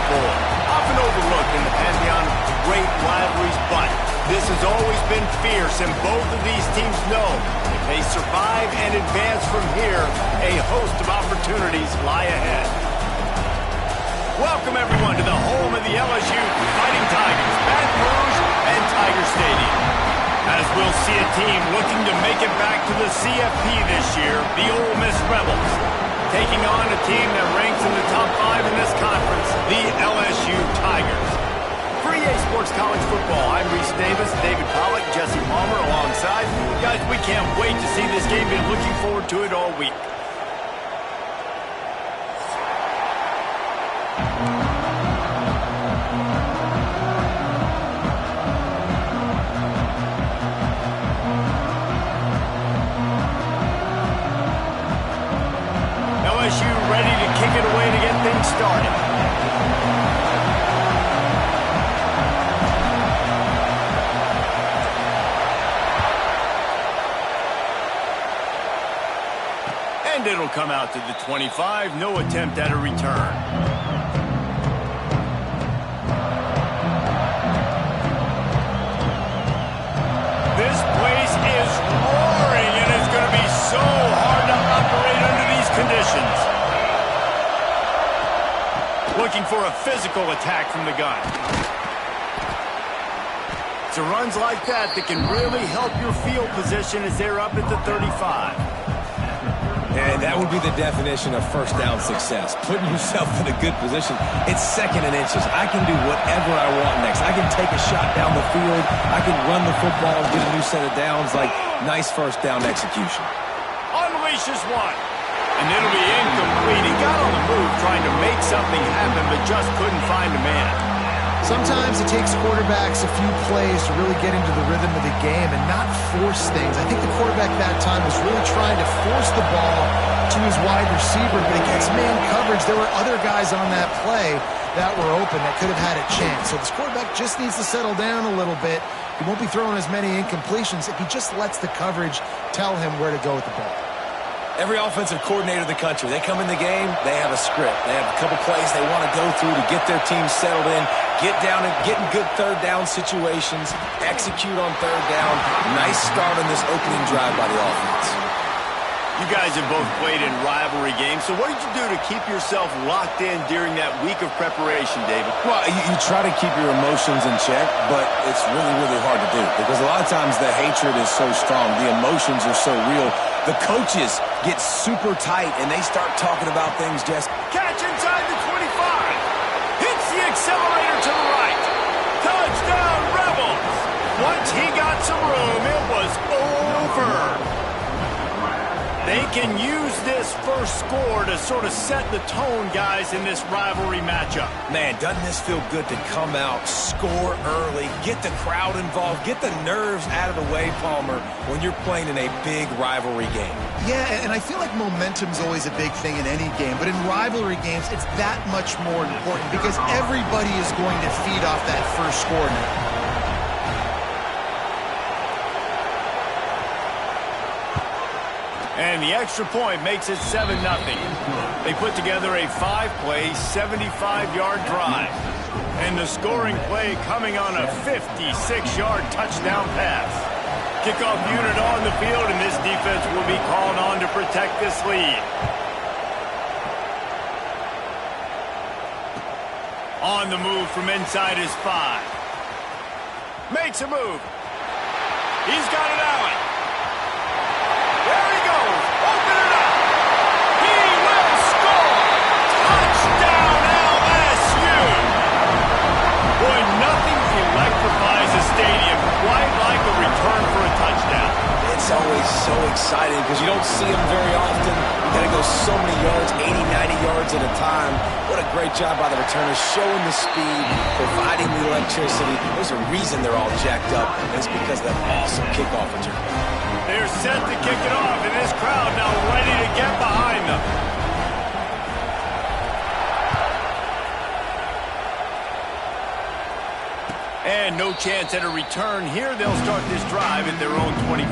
Bowl. Often overlooked in the pantheon of great rivalries, but this has always been fierce, and both of these teams know if they survive and advance from here, a host of opportunities lie ahead. Welcome, everyone, to the home of the LSU Fighting Tigers, Baton Rouge and Tiger Stadium. As we'll see a team looking to make it back to the CFP this year, the Ole Miss Rebels, taking on a team that ranks in the top 5 in this conference, the LSU Tigers. For EA Sports College Football, I'm Reese Davis, David Pollack, Jesse Palmer alongside. Guys, we can't wait to see this game. Been looking forward to it all week. LSU ready to kick it away to get things started. And it'll come out to the 25. No attempt at a return. This place is roaring, and it's going to be so hard to operate under these conditions. Looking for a physical attack from the gun. It's runs like that can really help your field position as they're up at the 35. And that would be the definition of first down success. Putting yourself in a good position. It's second and inches. I can do whatever I want next. I can take a shot down the field. I can run the football and get a new set of downs. Like, nice first down execution. Unleashes one. And it'll be incomplete. He got on the move trying to make something happen, but just couldn't find a man. Sometimes it takes quarterbacks a few plays to really get into the rhythm of the game and not force things. I think the quarterback that time was really trying to force the ball to his wide receiver, but against man coverage, there were other guys on that play that were open that could have had a chance. So this quarterback just needs to settle down a little bit. He won't be throwing as many incompletions if he just lets the coverage tell him where to go with the ball. Every offensive coordinator in the country, they come in the game, they have a script. They have a couple plays they want to go through to get their team settled in, get down and get in good third down situations, execute on third down. Nice start on this opening drive by the offense. You guys have both played in rivalry games, so what did you do to keep yourself locked in during that week of preparation, David? Well, you try to keep your emotions in check, but it's really, really hard to do because a lot of times the hatred is so strong, the emotions are so real. The coaches get super tight, and they start talking about things just... Catch inside the 25. Hits the accelerator to the right. Touchdown, Rebels. Once he got some room, it was over. They can use this first score to sort of set the tone, guys, in this rivalry matchup. Man, doesn't this feel good to come out, score early, get the crowd involved, get the nerves out of the way, Palmer, when you're playing in a big rivalry game? Yeah, and I feel like momentum's always a big thing in any game, but in rivalry games, it's that much more important because everybody is going to feed off that first score now. And the extra point makes it 7-0. They put together a 5-play, 75-yard drive. And the scoring play coming on a 56-yard touchdown pass. Kickoff unit on the field, and this defense will be called on to protect this lead. On the move from inside his 5. Makes a move. He's got it out. There he goes. Open it up. He will score. Touchdown, LSU. Boy, nothing electrifies a stadium quite like a return for a touchdown. It's always so exciting because you don't see them very often. You got to go so many yards, 80, 90 yards at a time. What a great job by the returners, showing the speed, providing the electricity. There's a reason they're all jacked up, and it's because of that awesome kickoff return. They're set to kick it off, and this crowd now ready to get behind them. And no chance at a return here. They'll start this drive at their own 25.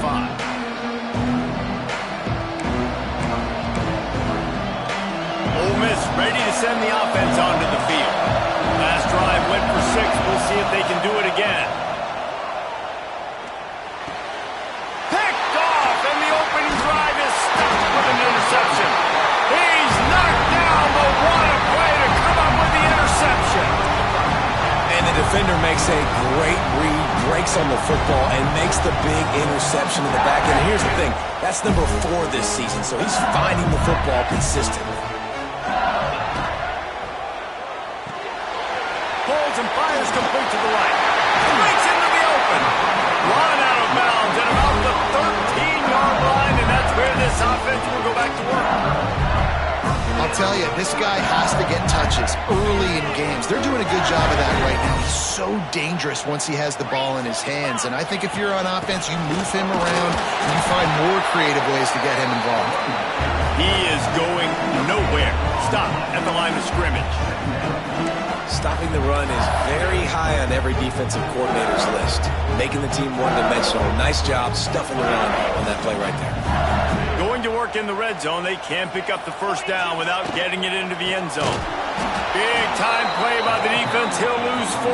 Ole Miss ready to send the offense onto the field. Last drive went for 6. We'll see if they can do it again. Picked off, and the opening drive is stopped with an interception. He's knocked down, but what a play to come up with the interception. And the defender makes a great read, breaks on the football, and makes the big interception in the back end. And here's the thing, that's number 4 this season, so he's finding the football consistently. Holds and fires complete to the right. Breaks into the open. Run out of bounds at about the 13-yard line, and that's where this offense will go back to work. I'll tell you, this guy has to get touches early in games. They're doing a good job of that right now. He's so dangerous once he has the ball in his hands. And I think if you're on offense, you move him around and you find more creative ways to get him involved. He is going nowhere. Stop at the line of scrimmage. Stopping the run is very high on every defensive coordinator's list. Making the team one-dimensional. Nice job stuffing the run on that play right there. Going to work in the red zone. They can't pick up the first down without getting it into the end zone. Big time play by the defense. He'll lose 4.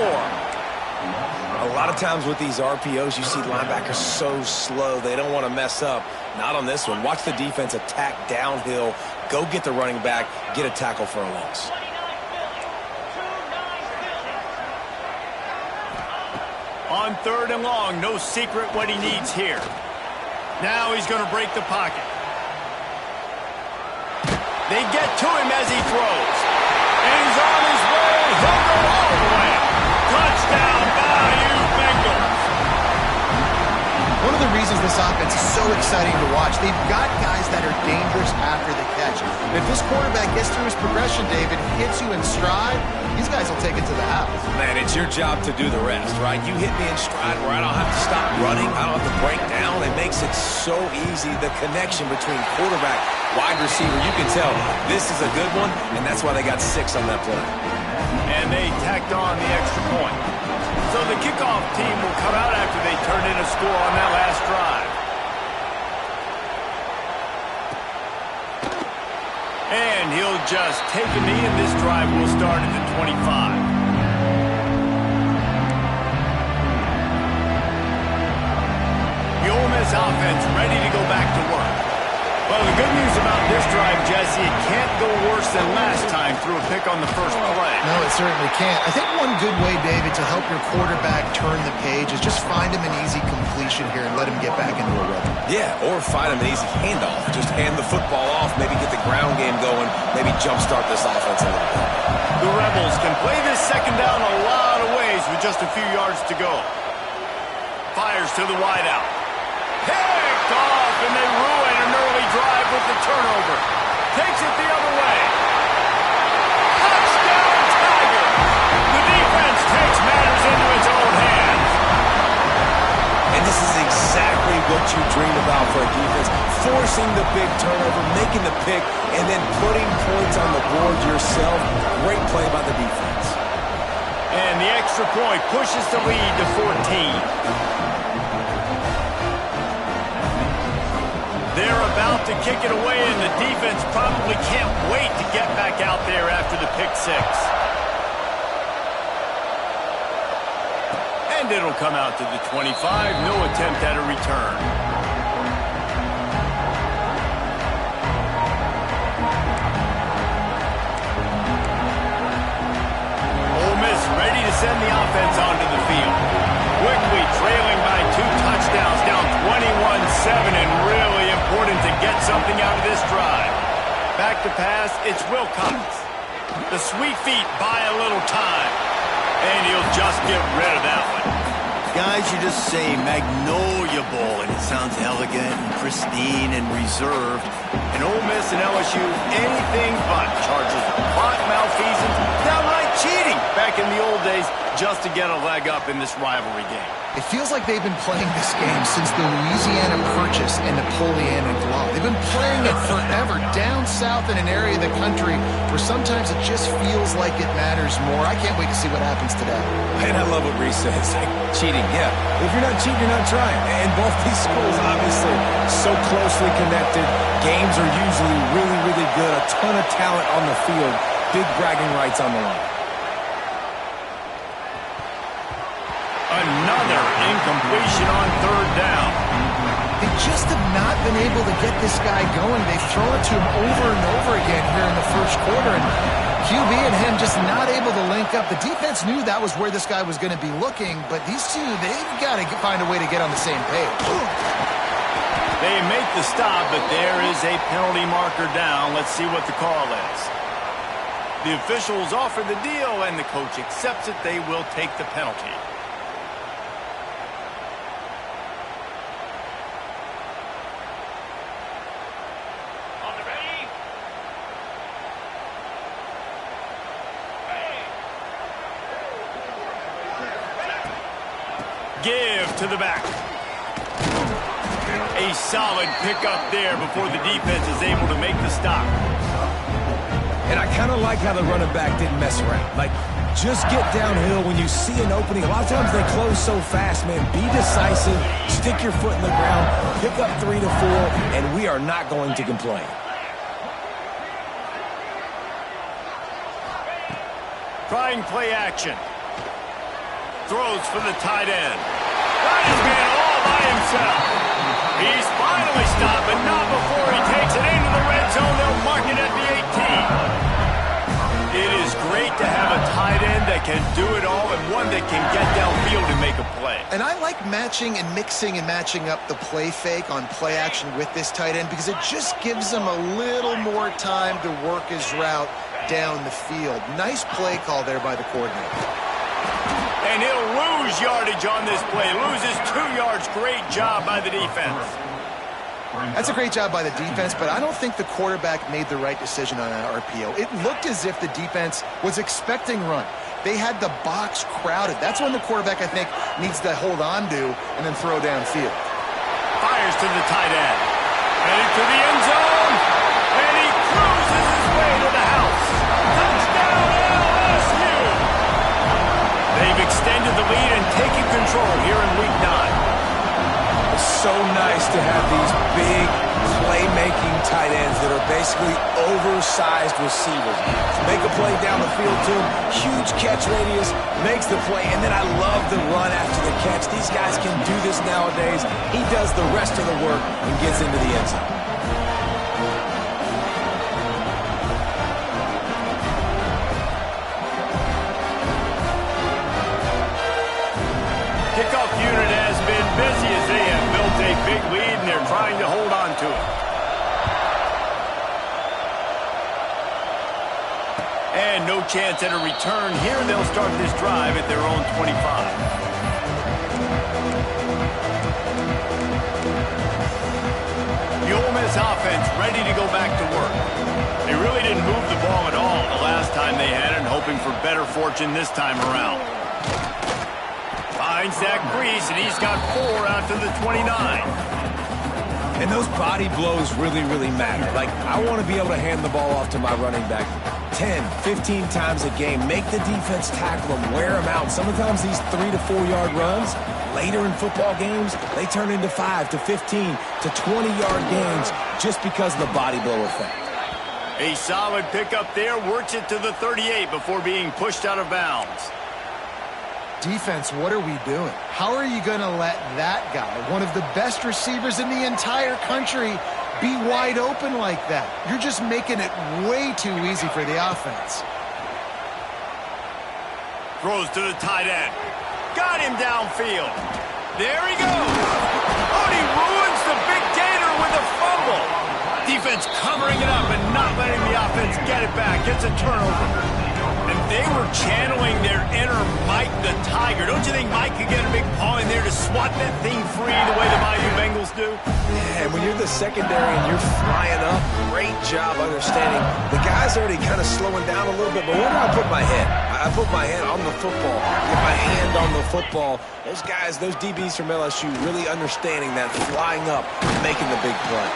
A lot of times with these RPOs, you see linebackers so slow. They don't want to mess up. Not on this one. Watch the defense attack downhill. Go get the running back. Get a tackle for a loss. On 3rd and long, no secret what he needs here. Now he's going to break the pocket. They get to him as he throws. And he's on his way. He'll go all the way. Touchdown, Bayou Bengals. One of the reasons this offense is so exciting to watch, they've got guys that are dangerous after the catch. And if this quarterback gets through his progression, David, hits you in stride, these guys will take it to the house. Man, it's your job to do the rest, right? You hit me in stride where I don't have to stop running. I don't have to break down. It makes it so easy. The connection between quarterback, wide receiver, you can tell this is a good one, and that's why they got 6 on that play. And they tacked on the extra point. So the kickoff team will come out after they turn in a score on that last drive. And he'll just take a knee, and this drive will start at the 25. The Ole Miss offense ready to go back to work. Well, the good news about this drive, Jesse, it can't go worse than last time through a pick on the first play. No, it certainly can't. I think one good way, David, to help your quarterback turn the page is just find him an easy completion here and let him get back into a rhythm. Yeah, or find him an easy handoff. Just hand the football off, maybe get the ground game going, maybe jumpstart this offense a little bit. The Rebels can play this second down a lot of ways with just a few yards to go. Fires to the wideout. Picked off, and they ruin an early drive with the turnover. Takes it the other way. Touchdown, Tigers! The defense takes matters into its own hands. And this is exactly what you dream about for a defense. Forcing the big turnover, making the pick, and then putting points on the board yourself. Great play by the defense. And the extra point pushes the lead to 14. They're about to kick it away, and the defense probably can't wait to get back out there after the pick 6. And it'll come out to the 25. No attempt at a return. Ole Miss ready to send the offense onto the field. Quickly trailing by 2 touchdowns, down 21-7, and really important to get something out of this drive. Back to pass, it's Wilcox. The sweet feet buy a little time, and he'll just get rid of that one. Guys, you just say Magnolia Bowl, and it sounds elegant and pristine and reserved. And Ole Miss and LSU, anything but. Charges of plot, malfeasance, downright cheating back in the old days just to get a leg up in this rivalry game. It feels like they've been playing this game since the Louisiana Purchase and Napoleonic Law. They've been playing it forever down south in an area of the country where sometimes it just feels like it matters more. I can't wait to see what happens today. And I love what Reese says. Like, cheating, yeah. If you're not cheating, you're not trying. And both these schools, obviously, so closely connected. Games are usually really, really good. A ton of talent on the field. Big bragging rights on the line. Another incompletion on third down. They just have not been able to get this guy going. They've thrown it to him over and over again here in the first quarter, and QB and him just not able to link up. The defense knew that was where this guy was going to be looking, but these two, they've got to find a way to get on the same page. They make the stop, but there is a penalty marker down. Let's see what the call is. The officials offer the deal, and the coach accepts it. They will take the penalty. Give to the back. A solid pickup there before the defense is able to make the stop. And I kind of like how the running back didn't mess around. Like, just get downhill when you see an opening. A lot of times they close so fast, man. Be decisive, stick your foot in the ground, pick up 3 to 4, and we are not going to complain. Trying play action. Throws for the tight end. Got his man all by himself. He's finally stopped, but not before he takes it into the red zone. They'll mark it at the 18. It is great to have a tight end that can do it all and one that can get downfield and make a play. And I like matching and mixing and matching up the play fake on play action with this tight end because it just gives him a little more time to work his route down the field. Nice play call there by the coordinator. And he'll lose yardage on this play. Loses 2 yards. Great job by the defense. That's a great job by the defense, but I don't think the quarterback made the right decision on that RPO. It looked as if the defense was expecting run. They had the box crowded. That's when the quarterback, I think, needs to hold on to and then throw downfield. Fires to the tight end. Headed to the end zone. And he cruises his way to the house. Touchdown LSU. They've extended the lead and taken control here in Week 9. It's so nice to have these big playmaking tight ends that are basically oversized receivers. Make a play down the field to him, huge catch radius, makes the play, and then I love the run after the catch. These guys can do this nowadays. He does the rest of the work and gets into the end zone. Kickoff unit has been busy as they have built a big lead, and they're trying to hold on to it. And no chance at a return here. They'll start this drive at their own 25. The Ole Miss offense ready to go back to work. They really didn't move the ball at all the last time they had it, hoping for better fortune this time around. Finds that crease, and he's got 4 out to the 29. And those body blows really, really matter. Like, I want to be able to hand the ball off to my running back 10, 15 times a game. Make the defense tackle them, wear them out. Sometimes these 3 to 4 yard runs, later in football games, they turn into 5 to 15 to 20 yard gains just because of the body blow effect. A solid pickup there, works it to the 38 before being pushed out of bounds. Defense, what are we doing? How are you going to let that guy, one of the best receivers in the entire country, be wide open like that? You're just making it way too easy for the offense. Throws to the tight end. Got him downfield. There he goes. Oh, and he ruins the big gator with a fumble. Defense covering it up and not letting the offense get it back. It's a turnover. And they were channeling their inner Mike the Tiger. Don't you think Mike could get a big paw in there to swat that thing free the way the Bayou Bengals do? Yeah, and when you're the secondary and you're flying up, great job understanding. The guy's already kind of slowing down a little bit, but where do I put my head? I put my head on the football. Get my hand on the football. Those guys, those DBs from LSU really understanding that, flying up, making the big play.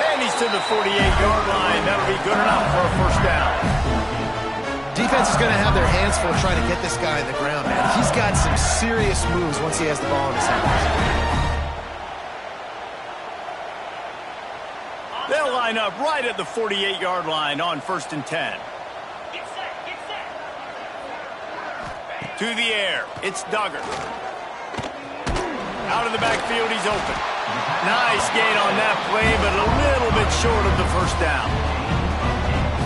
And he's to the 48-yard line. That'll be good enough for a first down. Defense is going to have their hands full trying to get this guy in the ground, man. He's got some serious moves once he has the ball in his hands. They'll line up right at the 48-yard line on 1st and 10. To the air. It's Duggar. Out of the backfield, he's open. Nice gain on that play, but a little bit short of the first down.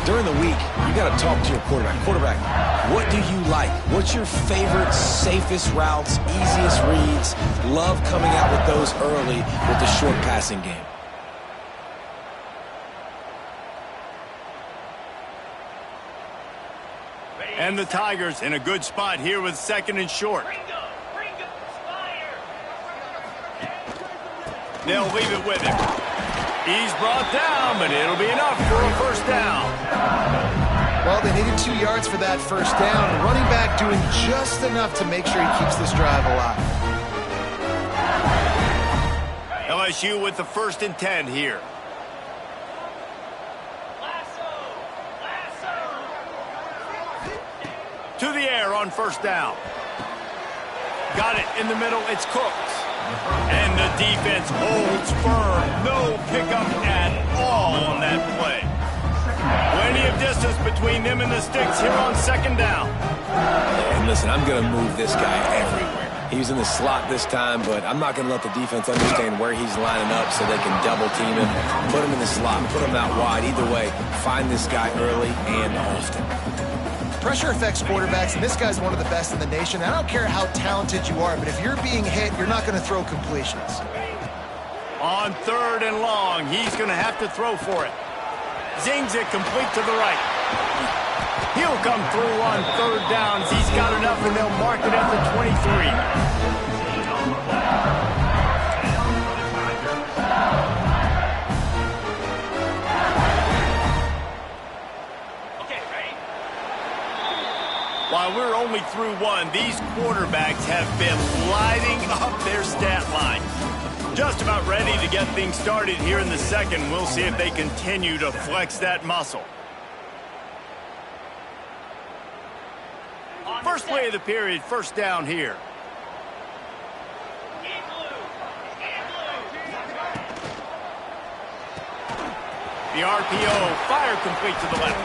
During the week, you got to talk to your quarterback. Quarterback, what do you like? What's your favorite, safest routes, easiest reads? Love coming out with those early with the short passing game. And the Tigers in a good spot here with 2nd and short. They'll leave it with him. He's brought down, but it'll be enough for a first down. Well, they needed 2 yards for that first down. The running back doing just enough to make sure he keeps this drive alive. LSU with the 1st and 10 here. To the air on first down. Got it in the middle. It's Cooks. And the defense holds firm. No pickup at all on that play. Plenty of distance between them and the sticks here on 2nd down. And listen, I'm going to move this guy everywhere. He's in the slot this time, but I'm not going to let the defense understand where he's lining up so they can double team him. Put him in the slot, put him out wide. Either way, find this guy early and often. Pressure affects quarterbacks, and this guy's one of the best in the nation. I don't care how talented you are, but if you're being hit, you're not going to throw completions. On 3rd and long, he's going to have to throw for it. Zings it complete to the right. He'll come through on 3rd downs. He's got enough, and they'll mark it at the 23. While we're only through 1, these quarterbacks have been lighting up their stat line. Just about ready to get things started here in the 2nd. We'll see if they continue to flex that muscle. First play of the period, first down here. The RPO, fire complete to the left.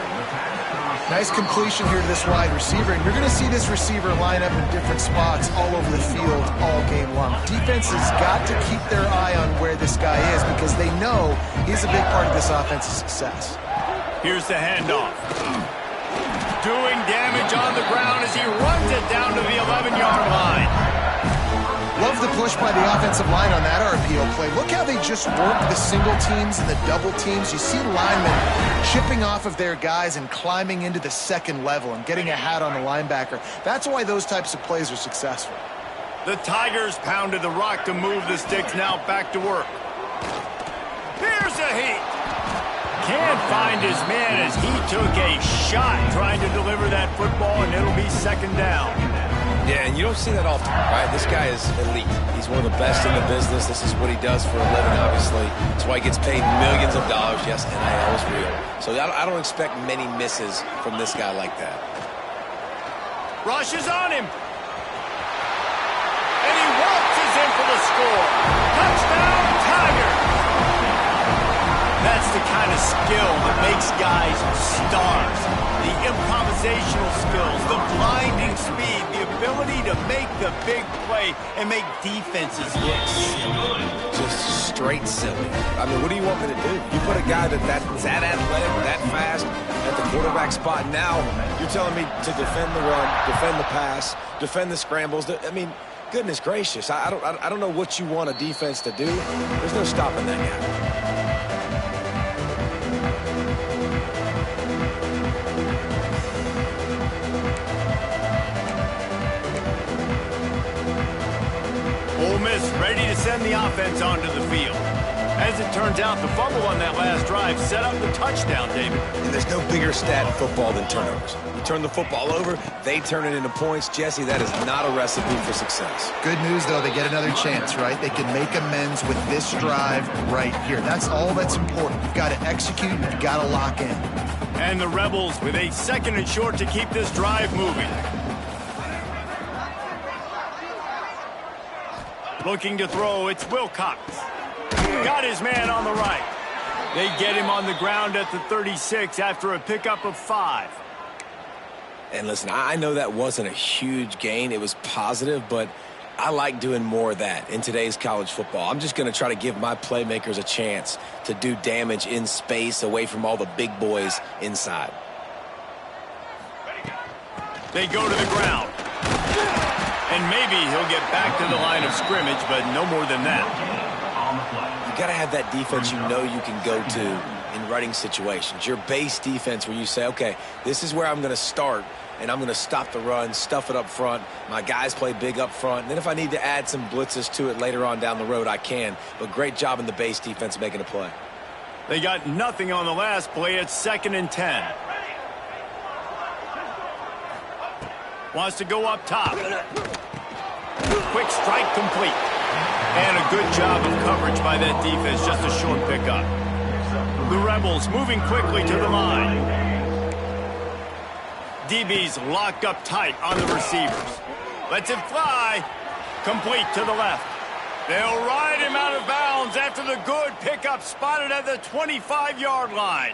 Nice completion here to this wide receiver, and you're going to see this receiver line up in different spots all over the field all game long. Defense has got to keep their eye on where this guy is because they know he's a big part of this offense's success. Here's the handoff. Doing damage on the ground as he runs it down to the 11-yard line. Love the push by the offensive line on that RPO play. Look how they just work the single teams and the double teams. You see linemen chipping off of their guys and climbing into the 2nd level and getting a hat on the linebacker. That's why those types of plays are successful. The Tigers pounded the rock to move the sticks. Now back to work. Here's a heat. Can't find his man as he took a shot trying to deliver that football, and it'll be 2nd down. Yeah, and you don't see that often, right? This guy is elite. He's one of the best in the business. This is what he does for a living, obviously. That's why he gets paid millions of dollars. Yes, NIL is real. So I don't expect many misses from this guy like that. Rush is on him. And he waltzes in for the score. Touchdown, Tigers! That's the kind of skill that makes guys stars. The improvisational skills, the blinding speed, the ability to make the big play and make defenses look silly. Just straight silly. I mean, what do you want me to do? You put a guy that's that athletic, that fast at the quarterback spot. Now you're telling me to defend the run, defend the pass, defend the scrambles. I mean, goodness gracious. I don't know what you want a defense to do. There's no stopping that guy. Ole Miss ready to send the offense onto the field. As it turns out, the fumble on that last drive set up the touchdown, David. And there's no bigger stat in football than turnovers. You turn the football over, they turn it into points. Jesse, that is not a recipe for success. Good news, though, they get another chance, right? They can make amends with this drive right here. That's all that's important. You've got to execute, you've got to lock in. And the Rebels with a 2nd and short to keep this drive moving. Looking to throw, it's Wilcox. Got his man on the right. They get him on the ground at the 36 after a pickup of 5. And listen, I know that wasn't a huge gain. It was positive, but I like doing more of that in today's college football. I'm just going to try to give my playmakers a chance to do damage in space away from all the big boys inside. They go to the ground. And maybe he'll get back to the line of scrimmage, but no more than that. You got to have that defense you know you can go to in running situations. Your base defense where you say, okay, this is where I'm going to start, and I'm going to stop the run, stuff it up front. My guys play big up front. And then if I need to add some blitzes to it later on down the road, I can. But great job in the base defense making a play. They got nothing on the last play. It's 2nd and 10. Wants to go up top. Quick strike complete. And a good job of coverage by that defense. Just a short pickup. The Rebels moving quickly to the line. DB's locked up tight on the receivers. Lets it fly. Complete to the left. They'll ride him out of bounds after the good pickup spotted at the 25-yard line.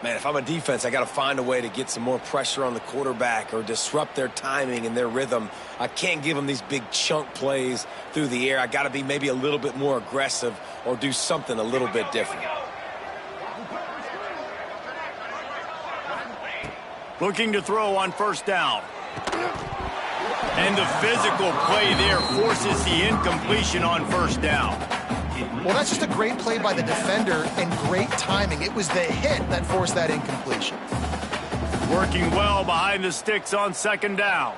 Man, if I'm a defense, I got to find a way to get some more pressure on the quarterback or disrupt their timing and their rhythm. I can't give them these big chunk plays through the air. I got to be maybe a little bit more aggressive or do something a little bit different. Looking to throw on 1st down. And the physical play there forces the incompletion on 1st down. Well, that's just a great play by the defender and great timing. It was the hit that forced that incompletion. Working well behind the sticks on 2nd down.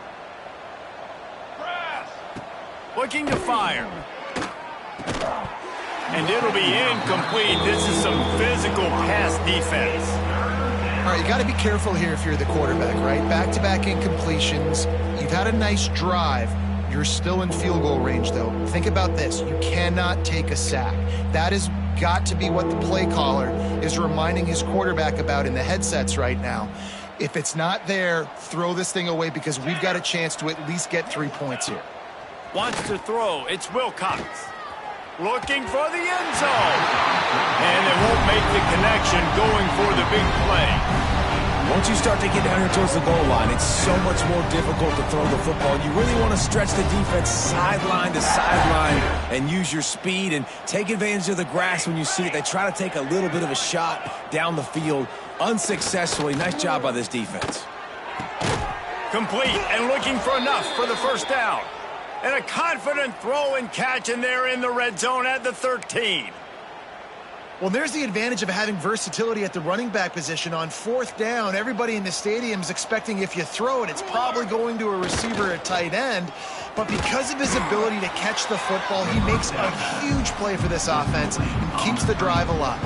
Looking to fire. And it'll be incomplete. This is some physical pass defense. All right, you got to be careful here if you're the quarterback, right? Back-to-back incompletions. You've had a nice drive. You're still in field goal range, though. Think about this. You cannot take a sack. That has got to be what the play caller is reminding his quarterback about in the headsets right now. If it's not there, throw this thing away because we've got a chance to at least get 3 points here. Wants to throw. It's Wilcox. Looking for the end zone. And they won't make the connection going for the big play. Once you start to get down here towards the goal line, it's so much more difficult to throw the football. You really want to stretch the defense sideline to sideline and use your speed and take advantage of the grass when you see it. They try to take a little bit of a shot down the field unsuccessfully. Nice job by this defense. Complete and looking for enough for the 1st down. And a confident throw and catch, and they're in the red zone at the 13. Well, there's the advantage of having versatility at the running back position. On 4th down, everybody in the stadium is expecting if you throw it, it's probably going to a receiver at tight end. But because of his ability to catch the football, he makes a huge play for this offense and keeps the drive alive.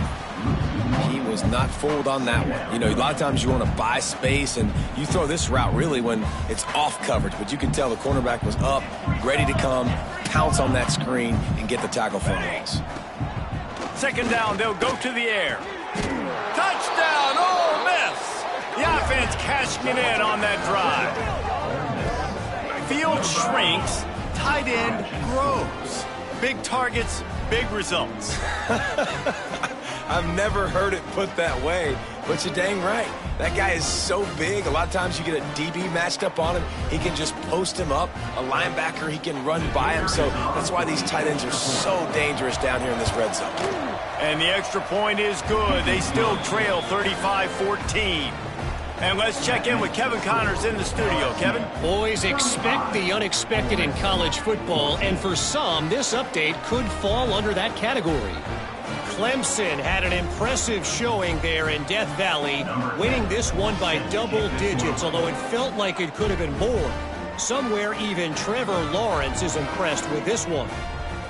He was not fooled on that one. You know, a lot of times you want to buy space, and you throw this route really when it's off coverage. But you can tell the cornerback was up, ready to come, pounce on that screen, and get the tackle for a loss. 2nd down, they'll go to the air. Touchdown, Ole Miss! The offense cashing it in on that drive. Field shrinks, tight end grows. Big targets, big results. I've never heard it put that way, but you're dang right. That guy is so big. A lot of times you get a DB matched up on him. He can just post him up. A linebacker, he can run by him. So that's why these tight ends are so dangerous down here in this red zone. And the extra point is good. They still trail 35-14. And let's check in with Kevin Connors in the studio. Kevin? Boys, expect the unexpected in college football, and for some, this update could fall under that category. Clemson had an impressive showing there in Death Valley, winning this one by double digits, although it felt like it could have been more. Somewhere even Trevor Lawrence is impressed with this one.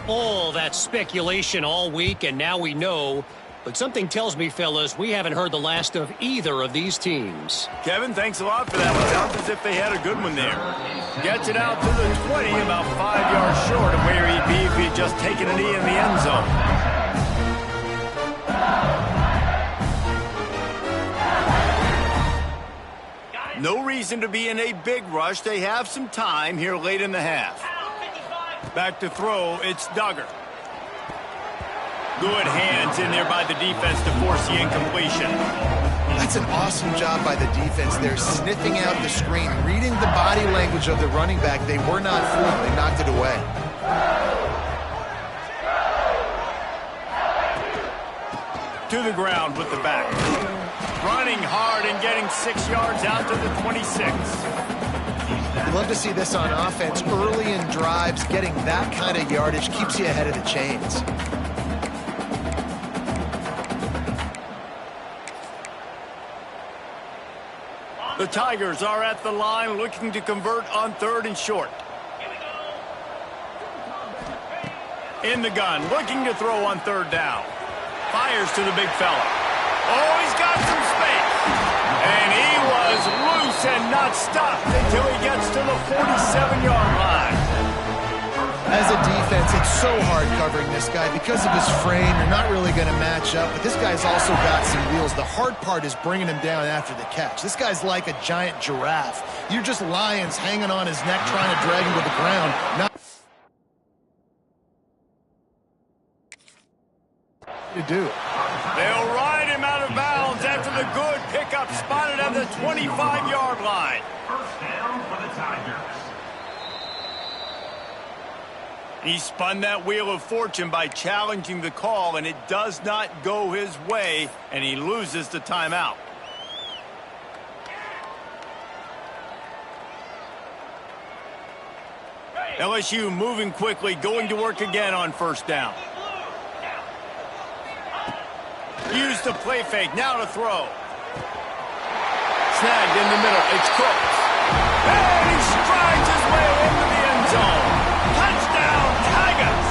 All that speculation all week, and now we know. But something tells me, fellas, we haven't heard the last of either of these teams. Kevin, thanks a lot for that one. Sounds as if they had a good one there. Gets it out to the 20, about 5 yards short of where he'd be if he'd just taken a knee in the end zone. No reason to be in a big rush. They have some time here late in the half. Back to throw, it's Duggar. Good hands in there by the defense to force the incompletion. I That's an awesome job by the defense. They're sniffing out the screen, reading the body language of the running back. They were not fooled. They knocked it away. To the ground with the back. Running hard and getting 6 yards out to the 26. You'd love to see this on offense. Early in drives, getting that kind of yardage keeps you ahead of the chains. The Tigers are at the line looking to convert on 3rd and short. In the gun, looking to throw on 3rd down. Fires to the big fella. Oh, he's got some space. And he was loose and not stopped until he gets to the 47-yard line. As a defense, it's so hard covering this guy. Because of his frame, you're not really going to match up. But this guy's also got some wheels. The hard part is bringing him down after the catch. This guy's like a giant giraffe. You're just lions hanging on his neck trying to drag him to the ground. Not to do. They'll ride him out of bounds after the good pickup spotted at the 25-yard line. First down for the Tigers. He spun that wheel of fortune by challenging the call, and it does not go his way, and he loses the timeout. LSU moving quickly, going to work again on 1st down. Use the play fake, now to throw. Snagged in the middle, it's Cooks. And he strides his way into the end zone. Touchdown, Tigers!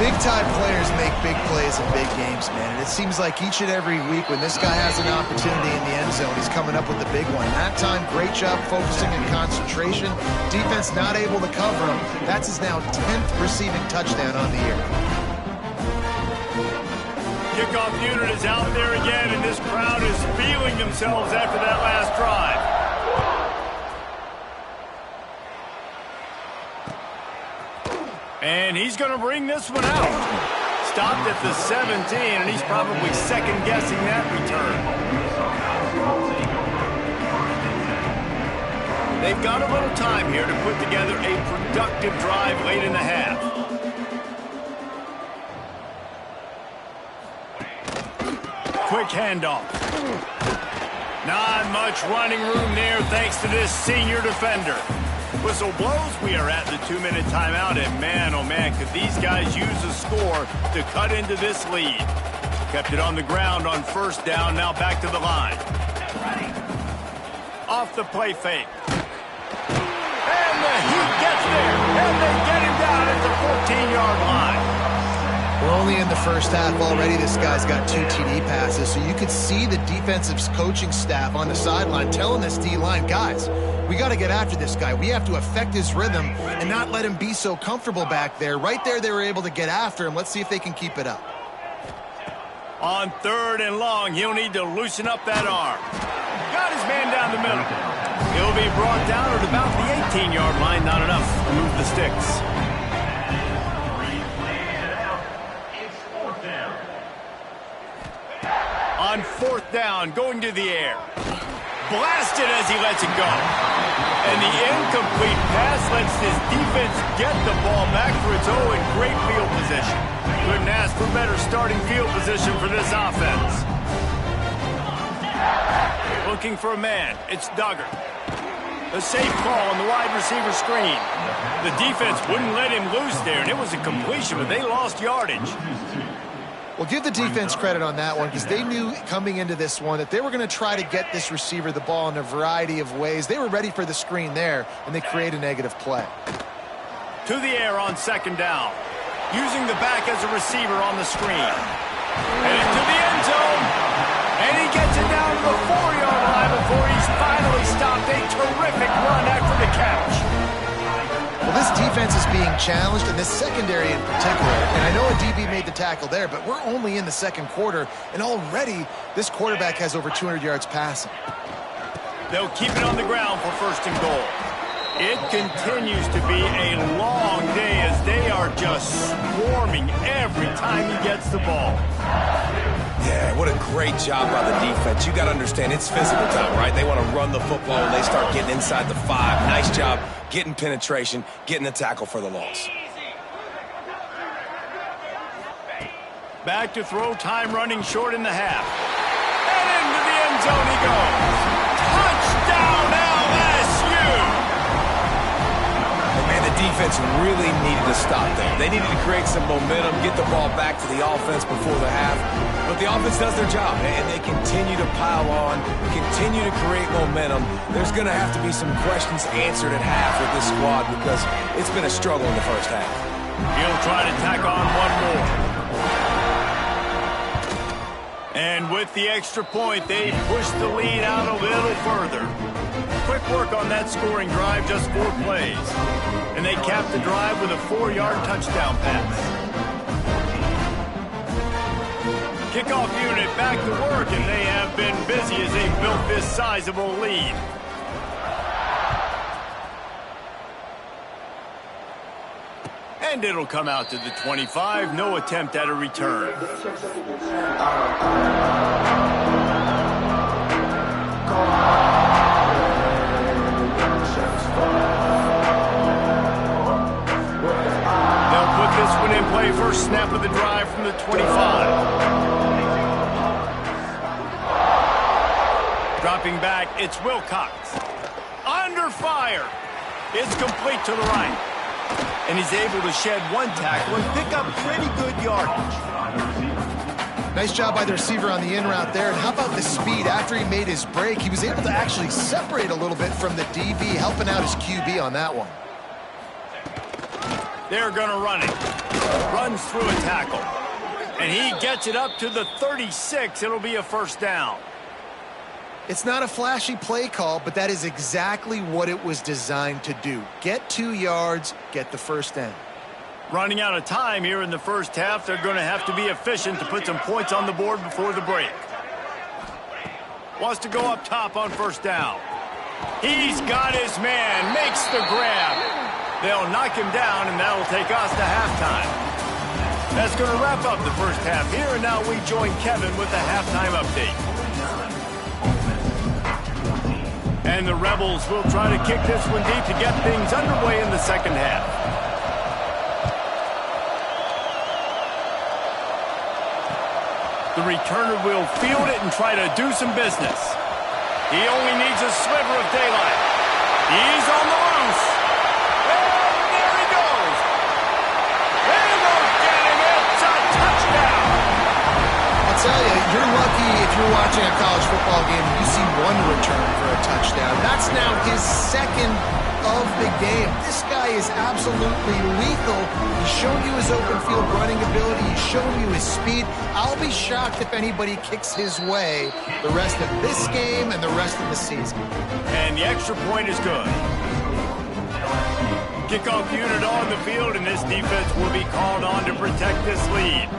Big-time players make big plays in big games, man. And it seems like each and every week when this guy has an opportunity in the end zone, he's coming up with the big one. That time, great job focusing and concentration. Defense not able to cover him. That's his now 10th receiving touchdown on the year. Kickoff unit is out there again, and this crowd is feeling themselves after that last drive. And he's going to bring this one out. Stopped at the 17, and he's probably second-guessing that return. They've got a little time here to put together a productive drive late in the half. Quick handoff. Not much running room there thanks to this senior defender. Whistle blows. We are at the 2-minute timeout, and man, oh man, could these guys use a score to cut into this lead. Kept it on the ground on 1st down, now back to the line. Off the play fake. And the Heat gets there, and they get him down at the 14-yard line. We're only in the first half already. This guy's got 2 TD passes, so you could see the defensive coaching staff on the sideline telling this D-line, guys, we got to get after this guy. We have to affect his rhythm and not let him be so comfortable back there. Right there, they were able to get after him. Let's see if they can keep it up. On 3rd and long, he'll need to loosen up that arm. Got his man down the middle. He'll be brought down at about the 18-yard line. Not enough to move the sticks. On 4th down, going to the air. Blasted as he lets it go. And the incomplete pass lets his defense get the ball back for its own in great field position. Couldn't ask for better starting field position for this offense. Looking for a man, it's Duggar. A safe call on the wide receiver screen. The defense wouldn't let him loose there, and it was a completion, but they lost yardage. Well, give the defense credit on that one because they knew coming into this one that they were going to try to get this receiver the ball in a variety of ways. They were ready for the screen there, and they create a negative play. To the air on 2nd down. Using the back as a receiver on the screen. And into the end zone. And he gets it down to the 4-yard line before he's finally stopped. A terrific run after the catch. Well, this defense is being challenged, and this secondary in particular. And I know a DB made the tackle there, but we're only in the 2nd quarter, and already this quarterback has over 200 yards passing. They'll keep it on the ground for 1st and goal. It continues to be a long day as they are just swarming every time he gets the ball. Yeah, what a great job by the defense. You got to understand, it's physical time, right? They want to run the football and they start getting inside the 5. Nice job getting penetration, getting the tackle for the loss. Back to throw, time running short in the half. And into the end zone he goes. Touchdown LSU! And man, the defense really needed to stop there. They needed to create some momentum, get the ball back to the offense before the half. But the offense does their job, and they continue to pile on, continue to create momentum. There's going to have to be some questions answered at half with this squad because it's been a struggle in the first half. He'll try to tack on one more. And with the extra point, they push the lead out a little further. Quick work on that scoring drive, just 4 plays. And they cap the drive with a 4-yard touchdown pass. Kickoff unit back to work, and they have been busy as they built this sizable lead. And it'll come out to the 25. No attempt at a return. They'll put this one in play. First snap of the drive from the 25. Dropping back, it's Wilcox. Under fire. It's complete to the right. And he's able to shed 1 tackle and pick up pretty good yardage. Nice job by the receiver on the in route there. And how about the speed? After he made his break, he was able to actually separate a little bit from the DB, helping out his QB on that one. They're going to run it. Runs through a tackle. And he gets it up to the 36. It'll be a first down. It's not a flashy play call, but that is exactly what it was designed to do. Get 2 yards, get the first down. Running out of time here in the first half. They're going to have to be efficient to put some points on the board before the break. Wants to go up top on first down. He's got his man, makes the grab. They'll knock him down, and that'll take us to halftime. That's going to wrap up the first half here, and now we join Kevin with the halftime update. And the Rebels will try to kick this one deep to get things underway in the second half. The returner will field it and try to do some business. He only needs a sliver of daylight. He's on the loose. And there he goes. And they'll get him. It's a touchdown. I'll tell you, you're lucky if you're watching a college football game and you see 1 return for a touchdown. That's now his 2nd of the game. This guy is absolutely lethal. He's shown you his open field running ability. He's shown you his speed. I'll be shocked if anybody kicks his way the rest of this game and the rest of the season. And the extra point is good. Kickoff unit on the field, and this defense will be called on to protect this lead.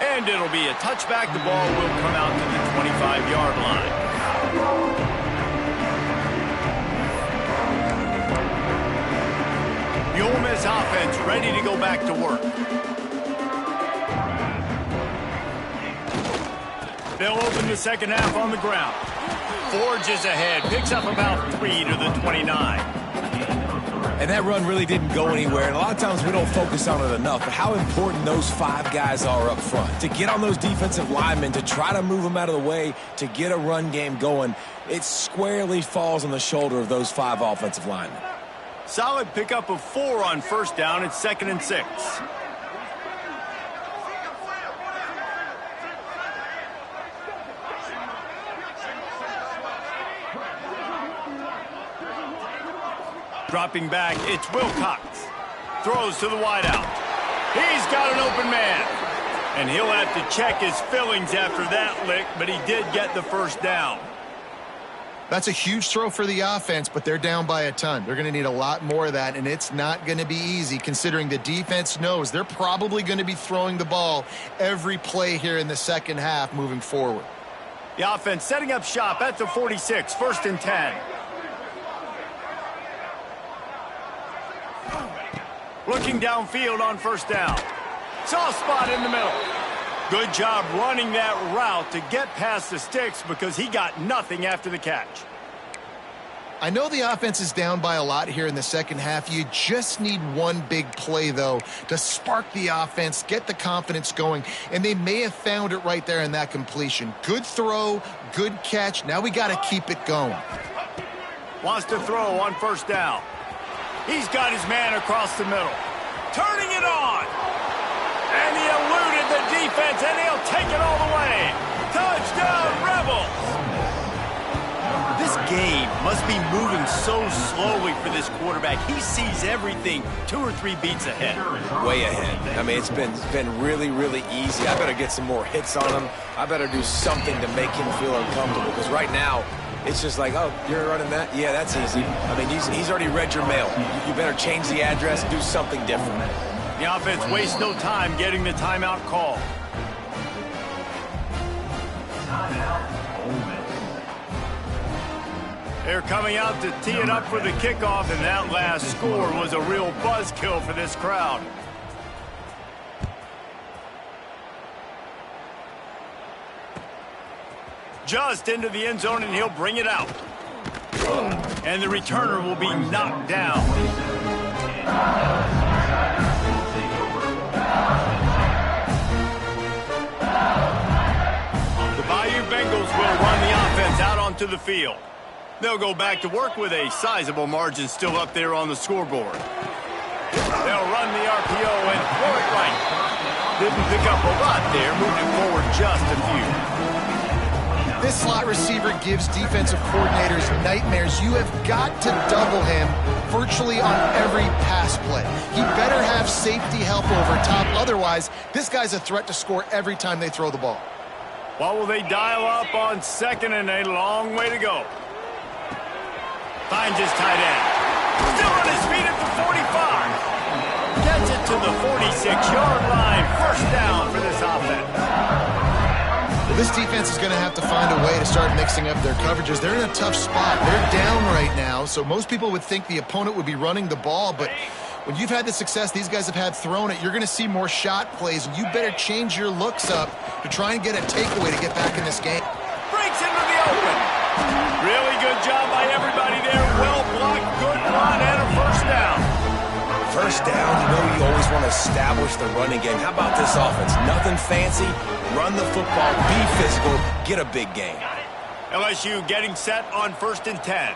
And it'll be a touchback. The ball will come out to the 25-yard line. The Ole Miss offense ready to go back to work. They'll open the second half on the ground. Forges ahead, picks up about 3 to the 29. And that run really didn't go anywhere. And a lot of times we don't focus on it enough, but how important those 5 guys are up front. To get on those defensive linemen, to try to move them out of the way, to get a run game going, it squarely falls on the shoulder of those 5 offensive linemen. Solid pickup of 4 on first down. It's 2nd and 6. Dropping back, it's Wilcox. Throws to the wideout. He's got an open man. And he'll have to check his fillings after that lick, but he did get the first down. That's a huge throw for the offense, but they're down by a ton. They're going to need a lot more of that, and it's not going to be easy considering the defense knows they're probably going to be throwing the ball every play here in the second half moving forward. The offense setting up shop at the 46, 1st and 10. Looking downfield on first down. Soft spot in the middle. Good job running that route to get past the sticks because he got nothing after the catch. I know the offense is down by a lot here in the second half. You just need one big play, though, to spark the offense, get the confidence going, and they may have found it right there in that completion. Good throw, good catch. Now we got to keep it going. Wants to throw on first down. He's got his man across the middle. Turning it on. And he eluded the defense, and he'll take it all the way. Touchdown, Rebels! This game must be moving so slowly for this quarterback. He sees everything 2 or 3 beats ahead. Way ahead. I mean, it's been really, really easy. I better get some more hits on him. I better do something to make him feel uncomfortable, because right now, it's just like, oh, you're running that? Yeah, that's easy. I mean, he's already read your mail. You better change the address, do something different. The offense wastes no time getting the timeout call. They're coming out to tee it up for the kickoff, and that last score was a real buzzkill for this crowd. Just into the end zone, and he'll bring it out. And the returner will be knocked down. The Bayou Bengals will run the offense out onto the field. They'll go back to work with a sizable margin still up there on the scoreboard. They'll run the RPO and throw it right. Didn't pick up a lot there, moving forward just a few. This slot receiver gives defensive coordinators nightmares. You have got to double him virtually on every pass play. He better have safety help over top. Otherwise, this guy's a threat to score every time they throw the ball. What will they dial up on second and a long way to go? Finds his tight end. Still on his feet at the 45. Gets it to the 46-yard line. First down for this offense. Well, this defense is going to have to find a way to start mixing up their coverages. They're in a tough spot. They're down right now, so most people would think the opponent would be running the ball, but when you've had the success these guys have had throwing it, you're going to see more shot plays, and you better change your looks up to try and get a takeaway to get back in this game. Breaks into the open. Really good job by everybody there. Well blocked, good run, and a first down. First down, you know you always want to establish the running game. How about this offense? Nothing fancy. Run the football, be physical, get a big gain. LSU getting set on 1st and 10.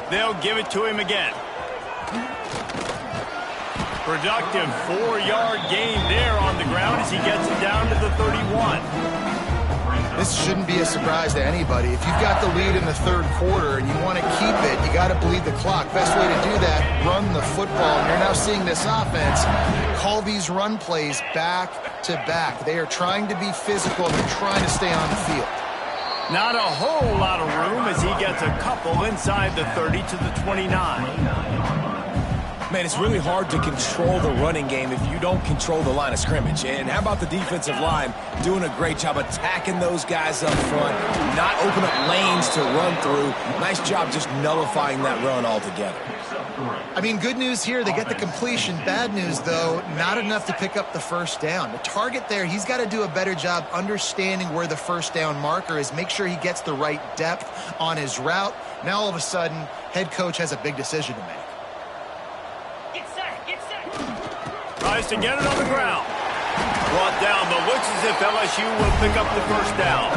They'll give it to him again. Productive 4-yard gain there on the ground as he gets it down to the 31. This shouldn't be a surprise to anybody. If you've got the lead in the third quarter and you want to keep it, you got to bleed the clock. Best way to do that, run the football. And you're now seeing this offense call these run plays back to back. They are trying to be physical and they're trying to stay on the field. Not a whole lot of room as he gets a couple inside the 30 to the 29. Man, it's really hard to control the running game if you don't control the line of scrimmage. And how about the defensive line doing a great job attacking those guys up front, not open up lanes to run through. Nice job just nullifying that run altogether. I mean, good news here, they get the completion. Bad news, though, not enough to pick up the first down. The target there, he's got to do a better job understanding where the first down marker is, make sure he gets the right depth on his route. Now, all of a sudden, head coach has a big decision to make. Tries to get it on the ground. Brought down, but looks as if LSU will pick up the first down.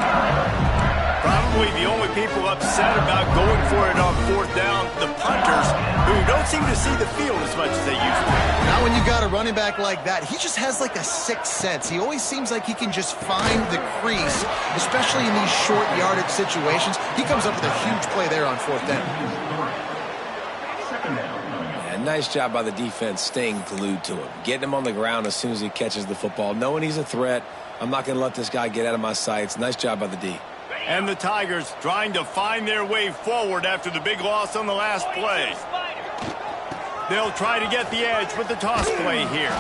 Probably the only people upset about going for it on 4th down, the punters, who don't seem to see the field as much as they used to. Now when you got a running back like that, he just has like a sixth sense. He always seems like he can just find the crease, especially in these short yardage situations. He comes up with a huge play there on 4th down. Nice job by the defense staying glued to him, getting him on the ground as soon as he catches the football, knowing he's a threat. I'm not going to let this guy get out of my sights. Nice job by the D. And the Tigers trying to find their way forward after the big loss on the last play. They'll try to get the edge with the toss play here.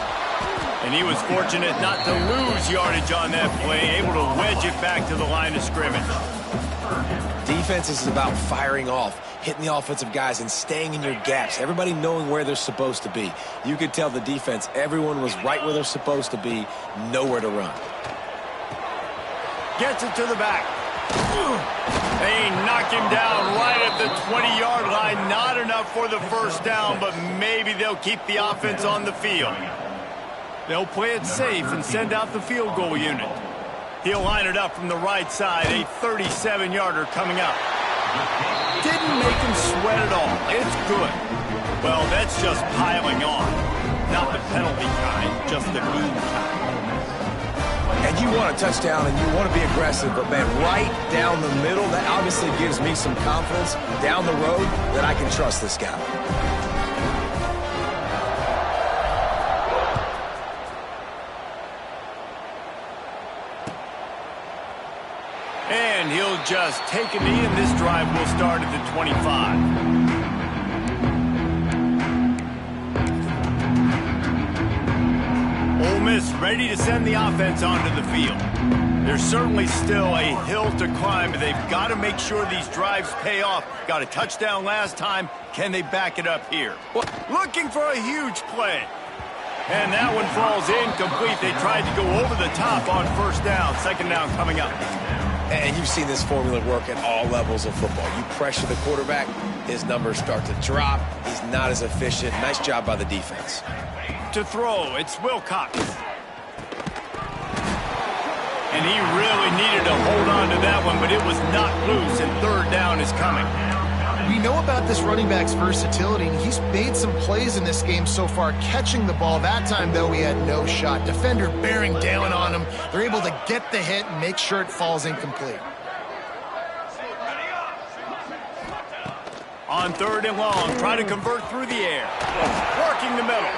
And he was fortunate not to lose yardage on that play, able to wedge it back to the line of scrimmage. Defense is about firing off, hitting the offensive guys, and staying in your gaps. Everybody knowing where they're supposed to be. You could tell the defense, everyone was right where they're supposed to be, nowhere to run. Gets it to the back. They knock him down right at the 20-yard line. Not enough for the first down, but maybe they'll keep the offense on the field. They'll play it safe and send out the field goal unit. He'll line it up from the right side, a 37-yarder coming up. Didn't make him sweat at all. It's good. Well, that's just piling on. Not the penalty kind, just the mean kind. And you want a touchdown and you want to be aggressive, but man, right down the middle, that obviously gives me some confidence down the road that I can trust this guy. And he'll just take a knee, and this drive will start at the 25. Ole Miss ready to send the offense onto the field. There's certainly still a hill to climb, but they've got to make sure these drives pay off. Got a touchdown last time. Can they back it up here? Looking for a huge play. And that one falls incomplete. They tried to go over the top on first down. Second down coming up. And you've seen this formula work at all levels of football. You pressure the quarterback, his numbers start to drop. He's not as efficient. Nice job by the defense. To throw, it's Wilcox. And he really needed to hold on to that one, but it was not loose, and third down is coming. We know about this running back's versatility, and he's made some plays in this game so far, catching the ball. That time, though, he had no shot. Defender bearing down on him. They're able to get the hit and make sure it falls incomplete. On third and long, try to convert through the air. Working the middle.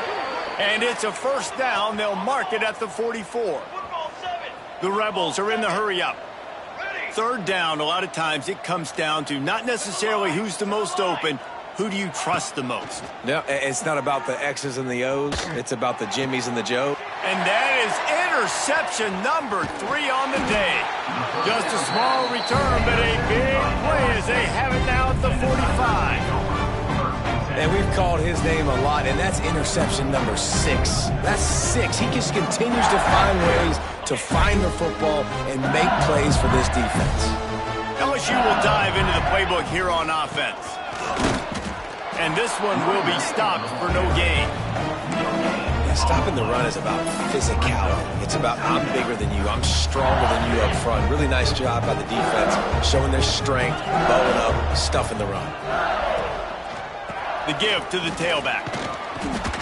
And it's a first down. They'll mark it at the 44. The Rebels are in the hurry-up. Third down, a lot of times it comes down to not necessarily who's the most open, who do you trust the most? No, it's not about the X's and the O's. It's about the Jimmies and the Joe. And that is interception number 3 on the day. Just a small return, but a big play as they have it now at the 45. And we've called his name a lot, and that's interception number 6. That's 6. He just continues to find ways to find the football and make plays for this defense. LSU will dive into the playbook here on offense. And this one will be stopped for no gain. Yeah, stopping the run is about physicality. It's about I'm bigger than you, I'm stronger than you up front. Really nice job by the defense, showing their strength, bowing up, stuffing the run. The give to the tailback.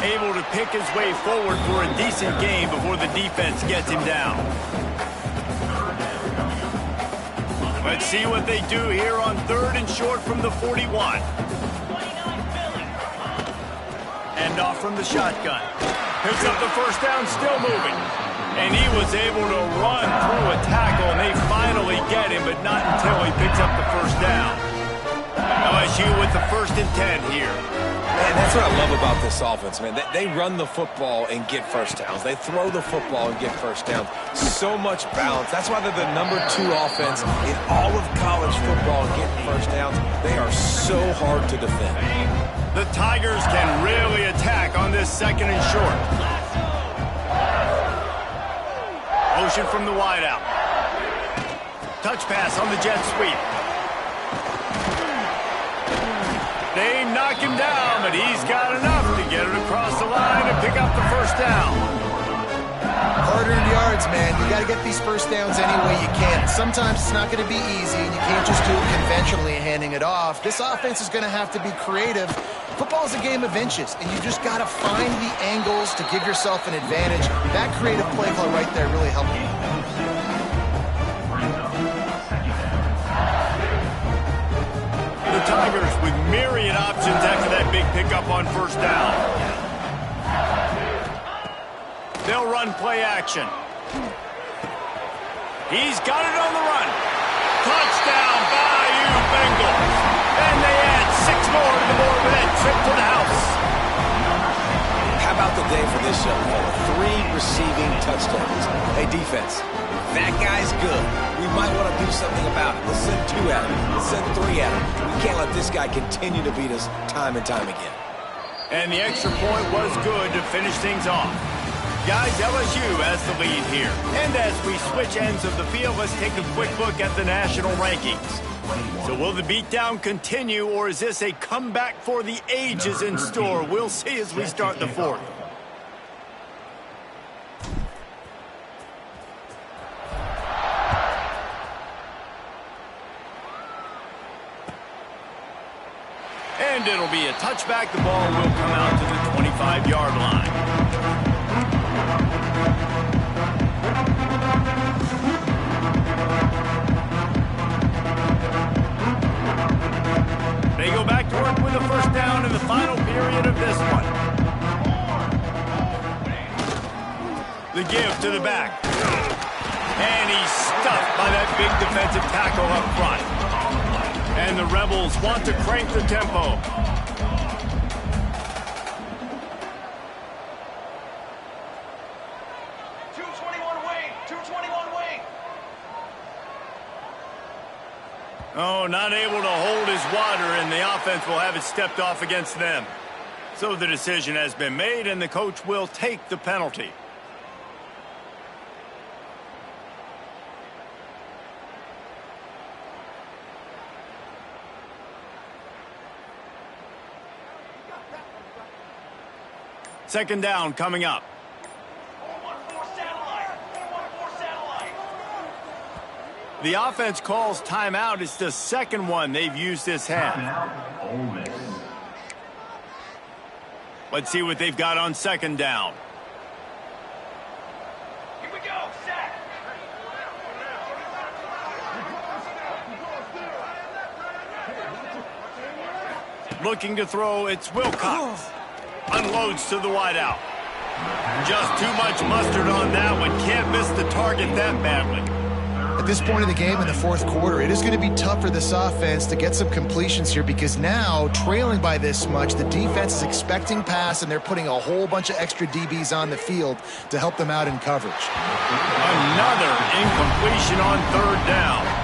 Able to pick his way forward for a decent gain before the defense gets him down. Let's see what they do here on third and short from the 41. End off from the shotgun. Picks up the first down, still moving. And he was able to run through a tackle, and they finally get him, but not until he picks up the first down. LSU with the 1st and 10 here. And that's what I love about this offense, man. They run the football and get first downs. They throw the football and get first downs. So much balance. That's why they're the number 2 offense in all of college football and getting first downs. They are so hard to defend. The Tigers can really attack on this 2nd and short. Motion from the wideout. Touch pass on the jet sweep. They knock him down, but he's got enough to get it across the line and pick up the first down. Hard-earned yards, man. You got to get these first downs any way you can. Sometimes it's not going to be easy, and you can't just do it conventionally handing it off. This offense is going to have to be creative. Football is a game of inches, and you just got to find the angles to give yourself an advantage. That creative play call right there really helped you. The Tigers with myriad options after that big pickup on first down. They'll run play action. He's got it on the run. Touchdown, Bayou Bengals. And they add 6 more to the board with that trip to the house. How about What a day for this young fella. 3 receiving touchdowns. Hey, defense, that guy's good. We might want to do something about it. Let's send 2 at him. Let's send 3 at him. We can't let this guy continue to beat us time and time again. And the extra point was good to finish things off. Guys, LSU has the lead here. And as we switch ends of the field, let's take a quick look at the national rankings. So will the beatdown continue, or is this a comeback for the ages in store? We'll see as we start the 4th. And it'll be a touchback. The ball will come out to the 25-yard line. They go back to work with a first down in the final period of this one. The give to the back. And he's stuffed by that big defensive tackle up front. And the Rebels want to crank the tempo. Oh, not able to hold his water, and the offense will have it stepped off against them. So the decision has been made, and the coach will take the penalty. Second down coming up. The offense calls timeout. It's the second one they've used this half. Let's see what they've got on second down. Here we go, sack. Looking to throw, it's Wilcox. Unloads to the wideout. Just too much mustard on that one. Can't miss the target that badly. At this point in the game in the 4th quarter, it is going to be tough for this offense to get some completions here because now, trailing by this much, the defense is expecting pass, and they're putting a whole bunch of extra DBs on the field to help them out in coverage. Another incompletion on third down.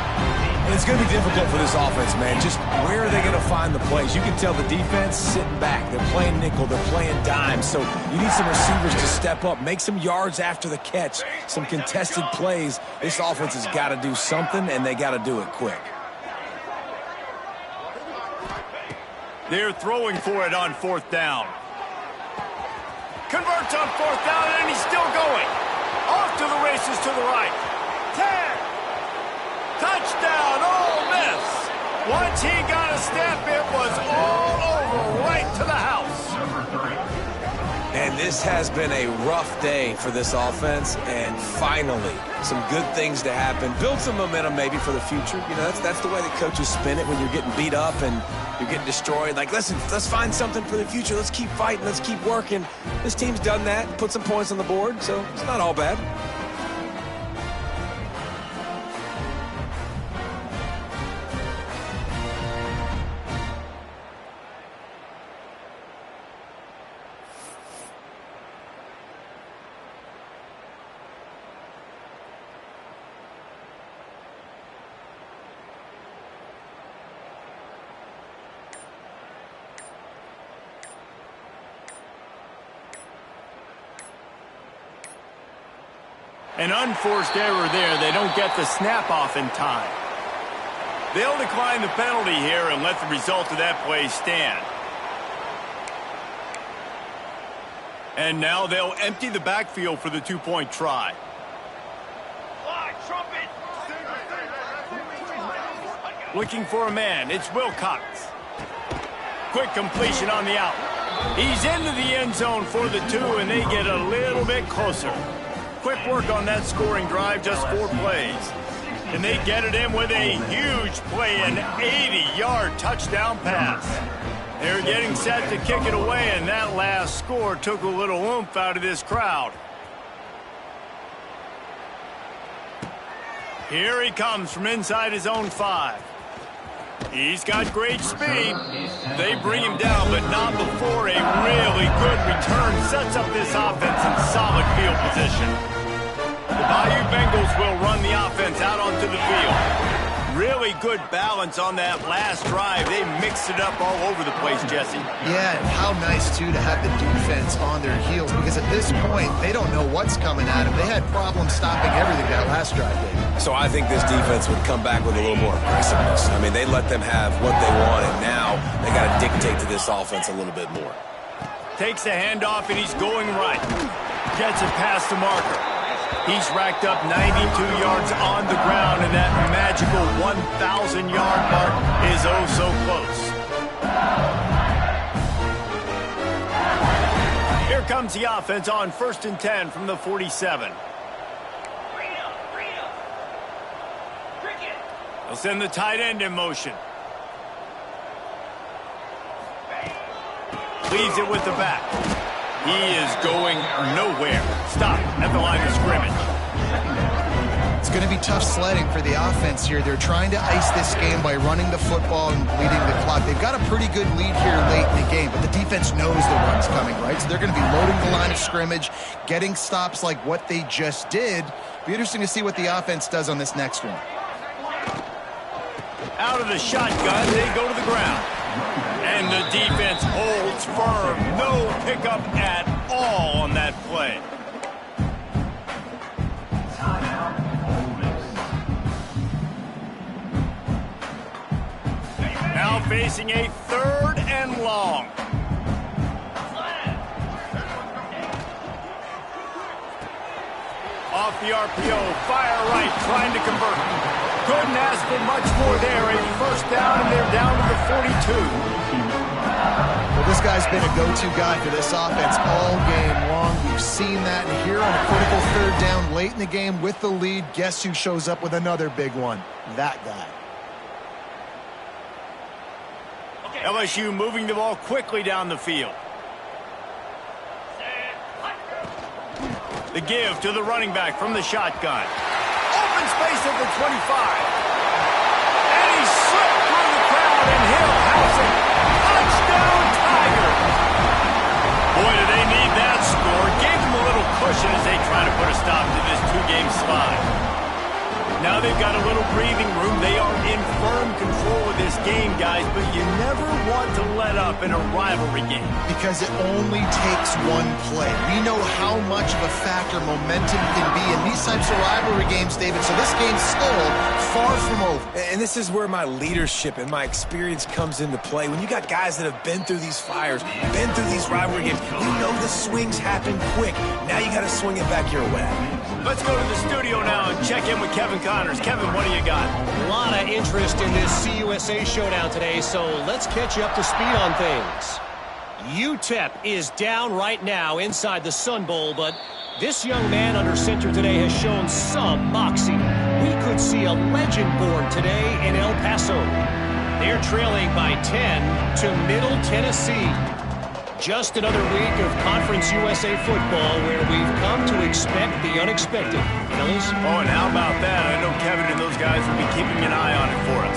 And it's going to be difficult for this offense, man. Just where are they going to find the plays? You can tell the defense sitting back. They're playing nickel. They're playing dime. So you need some receivers to step up, make some yards after the catch, some contested plays. This offense has got to do something, and they got to do it quick. They're throwing for it on 4th down. Converts on 4th down, and he's still going. Off to the races to the right. 10. Touchdown, Ole Miss. Once he got a step, it was all over, right to the house. And this has been a rough day for this offense, and finally, some good things to happen. Build some momentum maybe for the future. You know, that's the way that coaches spin it when you're getting beat up and you're getting destroyed. Like, listen, let's find something for the future. Let's keep fighting. Let's keep working. This team's done that, put some points on the board, so it's not all bad. An unforced error there. They don't get the snap off in time. They'll decline the penalty here and let the result of that play stand. And now they'll empty the backfield for the 2-point try. Looking for a man. It's Wilcox. Quick completion on the out. He's into the end zone for the 2, and they get a little bit closer. Quick work on that scoring drive, just 4 plays. And they get it in with a huge play, an 80-yard touchdown pass. They're getting set to kick it away, and that last score took a little oomph out of this crowd. Here he comes from inside his own 5. He's got great speed. They bring him down, but not before a really good return sets up this offense in solid field position. The Bayou Bengals will run the offense out onto the field. Really good balance on that last drive. They mixed it up all over the place, Jesse. Yeah, and how nice, too, to have the defense on their heels, because at this point, they don't know what's coming at them. They had problems stopping everything that last drive, David. So I think this defense would come back with a little more aggressiveness. I mean, they let them have what they want, and now they got to dictate to this offense a little bit more. Takes the handoff, and he's going right. Gets it past the marker. He's racked up 92 yards on the ground, and that magical 1,000-yard mark is oh so close. Here comes the offense on 1st and 10 from the 47. They'll send the tight end in motion. Leaves it with the back. He is going nowhere. Stop at the line of scrimmage. It's going to be tough sledding for the offense here. They're trying to ice this game by running the football and leading the clock. They've got a pretty good lead here late in the game, but the defense knows the run's coming, right? So they're going to be loading the line of scrimmage, getting stops like what they just did. Be interesting to see what the offense does on this next one. Out of the shotgun, they go to the ground. And the defense holds firm. No pickup at all on that play. Now facing a 3rd and long. Off the RPO, fire right, trying to convert. Couldn't ask for much more there. A 1st down, and they're down to the 42. Well, this guy's been a go-to guy for this offense all game long. We've seen that here on a critical 3rd down late in the game with the lead. Guess who shows up with another big one? That guy. LSU moving the ball quickly down the field. The give to the running back from the shotgun. Open space at the 25. And he slipped through the crowd, and Hill has it. Touchdown, Tiger. Boy, do they need that score. Gave them a little cushion as they try to put a stop to this 2-game slide. Now they've got a little breathing room. They are in firm control of this game, guys, but you never want to let up in a rivalry game. Because it only takes one play. We know how much of a factor momentum can be in these types of rivalry games, David, so this game's still far from over. And this is where my leadership and my experience comes into play. When you got guys that have been through these fires, been through these rivalry games, you know the swings happen quick. Now you got to swing it back your way. Let's go to the studio now and check in with Kevin Connors. Kevin, what do you got? A lot of interest in this CUSA showdown today, so let's catch you up to speed on things. UTEP is down right now inside the Sun Bowl, but this young man under center today has shown some moxie. We could see a legend born today in El Paso. They're trailing by 10 to Middle Tennessee. Just another week of Conference USA football where we've come to expect the unexpected. Fellas? Oh, and how about that? I know Kevin and those guys will be keeping an eye on it for us.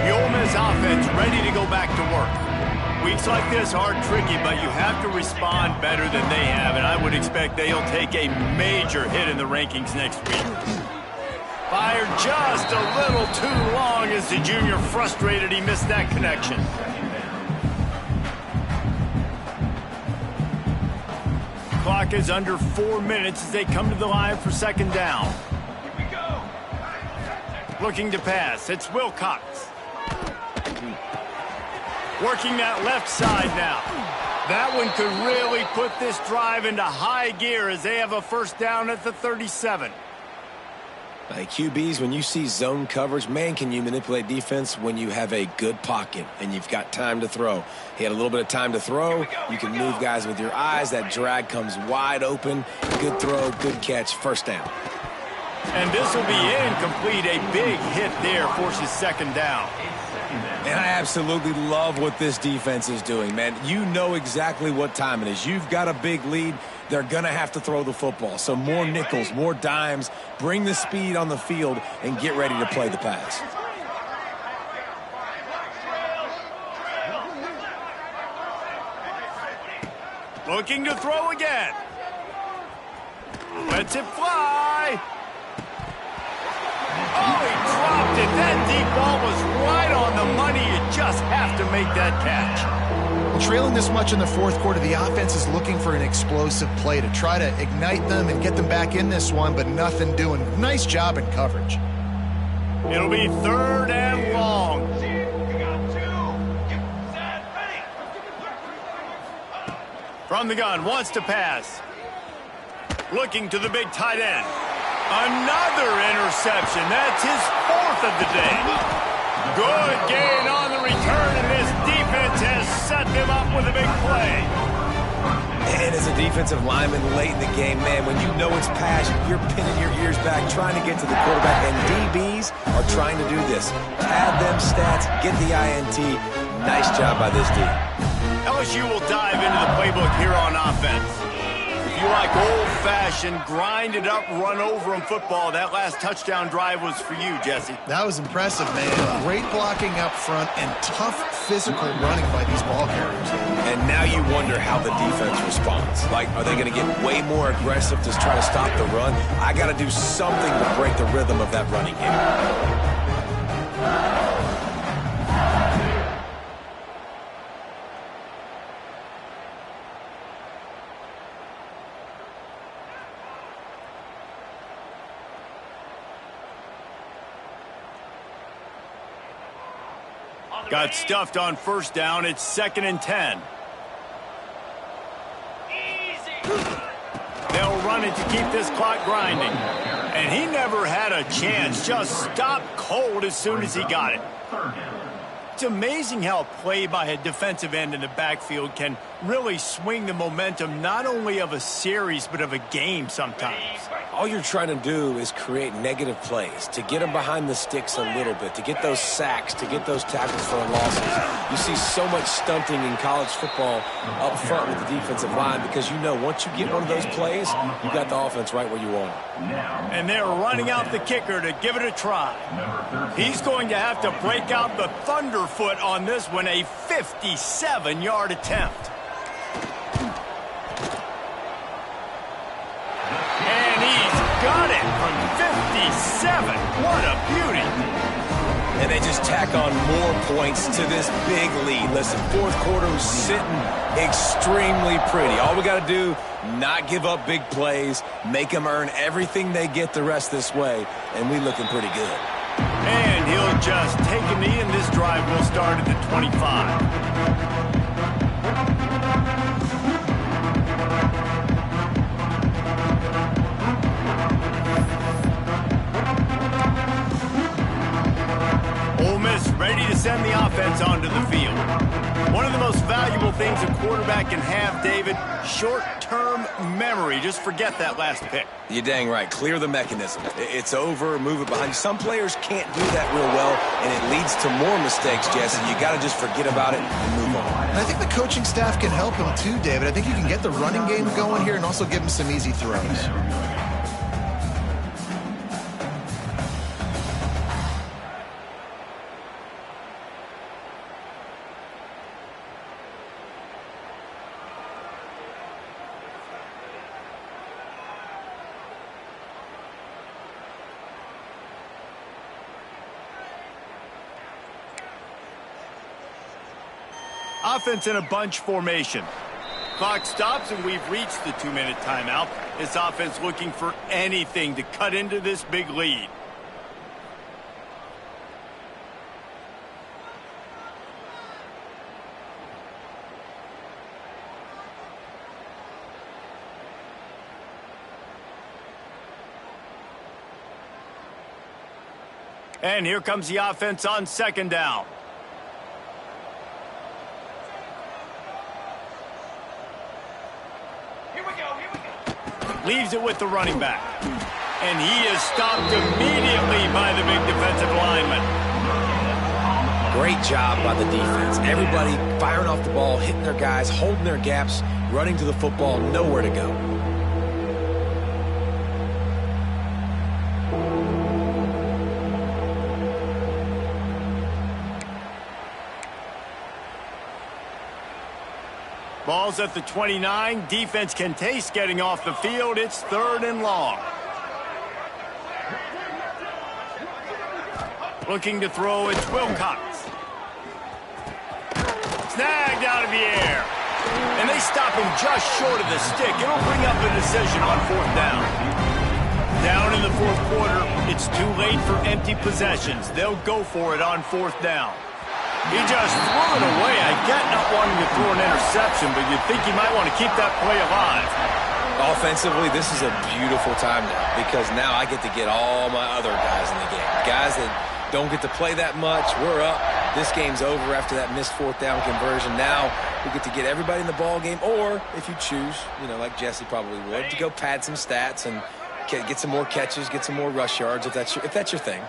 The Ole Miss offense ready to go back to work. Weeks like this are tricky, but you have to respond better than they have, and I would expect they'll take a major hit in the rankings next week. Fired just a little too long as the junior frustrated he missed that connection. Clock is under 4 minutes as they come to the line for 2nd down. Here we go. Looking to pass. It's Wilcox. Working that left side now. That one could really put this drive into high gear as they have a 1st down at the 37. Like QBs, when you see zone coverage, man, can you manipulate defense when you have a good pocket and you've got time to throw. He had a little bit of time to throw. You can move guys with your eyes. That drag comes wide open. Good throw, good catch, 1st down. And this will be incomplete. A big hit there forces 2nd down. And I absolutely love what this defense is doing, man. You know exactly what time it is. You've got a big lead. They're going to have to throw the football. So more nickels, more dimes, bring the speed on the field, and get ready to play the pass. Looking to throw again. Lets it fly. Oh, he dropped it. That deep ball was right on the money. You just have to make that catch. Well, trailing this much in the fourth quarter, the offense is looking for an explosive play to try to ignite them and get them back in this one, but nothing doing. Nice job in coverage. It'll be 3rd and long. From the gun, wants to pass. Looking to the big tight end. Another interception. That's his 4th of the day. Good gain on the return, and this defense has set them up with a big play. And as a defensive lineman late in the game, man, when you know it's pass, you're pinning your ears back, trying to get to the quarterback, and DBs are trying to do this. Pad them stats, get the INT. Nice job by this D. LSU will dive into the playbook here on offense. If you like old-fashioned, grind-it-up, run-over-'em football, that last touchdown drive was for you, Jesse. That was impressive, man. Great blocking up front and tough physical running by these ball carriers. And now you wonder how the defense responds. Like, are they going to get way more aggressive to try to stop the run? I got to do something to break the rhythm of that running game. Got stuffed on 1st down. It's 2nd and 10. They'll run it to keep this clock grinding. And he never had a chance. Just stopped cold as soon as he got it. It's amazing how a play by a defensive end in the backfield can really swing the momentum not only of a series but of a game sometimes. All you're trying to do is create negative plays, to get them behind the sticks a little bit, to get those sacks, to get those tackles for losses. You see so much stunting in college football up front with the defensive line because you know once you get one of those plays, you got the offense right where you want it. And they're running out the kicker to give it a try. He's going to have to break out the thunderfoot on this one, a 57-yard attempt. And he's got it from 57. What a beauty. And they just tack on more points to this big lead. Listen, fourth quarter was sitting extremely pretty. All we got to do, not give up big plays, make them earn everything they get the rest this way, and we looking pretty good. And he'll just take a knee, and this drive will start at the 25. Ole Miss ready to send the offense onto the field. One of the most valuable things a quarterback can have, David, short-term memory. Just forget that last pick. You're dang right. Clear the mechanism. It's over, move it behind you. Some players can't do that real well, and it leads to more mistakes, Jesse. You got to just forget about it and move on. And I think the coaching staff can help him too, David. I think you can get the running game going here and also give him some easy throws. Offense in a bunch formation. Clock stops and we've reached the 2-minute timeout. This offense looking for anything to cut into this big lead. And here comes the offense on 2nd down. Leaves it with the running back. And he is stopped immediately by the big defensive lineman. Great job by the defense. Everybody firing off the ball, hitting their guys, holding their gaps, running to the football, nowhere to go. Ball's at the 29. Defense can taste getting off the field. It's 3rd and long. Looking to throw, it's Wilcox. Snagged out of the air. And they stop him just short of the stick. It'll bring up a decision on 4th down. Down in the 4th quarter, it's too late for empty possessions. They'll go for it on 4th down. He just threw it away. I get not wanting to throw an interception, but you'd think he might want to keep that play alive. Offensively, this is a beautiful time now because now I get to get all my other guys in the game. Guys that don't get to play that much. We're up. This game's over after that missed 4th down conversion. Now we get to get everybody in the ball game, or if you choose, like Jesse probably would, to go pad some stats and get some more catches, get some more rush yards if that's your thing.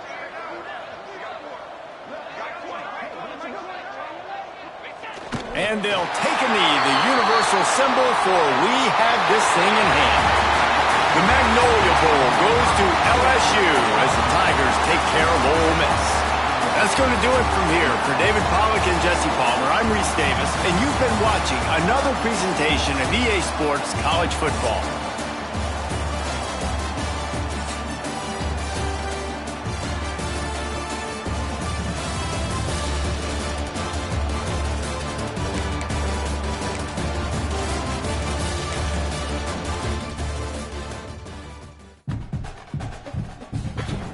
And they'll take a knee, the universal symbol for we have this thing in hand. The Magnolia Bowl goes to LSU as the Tigers take care of Ole Miss. That's going to do it from here. For David Pollack and Jesse Palmer, I'm Reese Davis, and you've been watching another presentation of EA Sports College Football.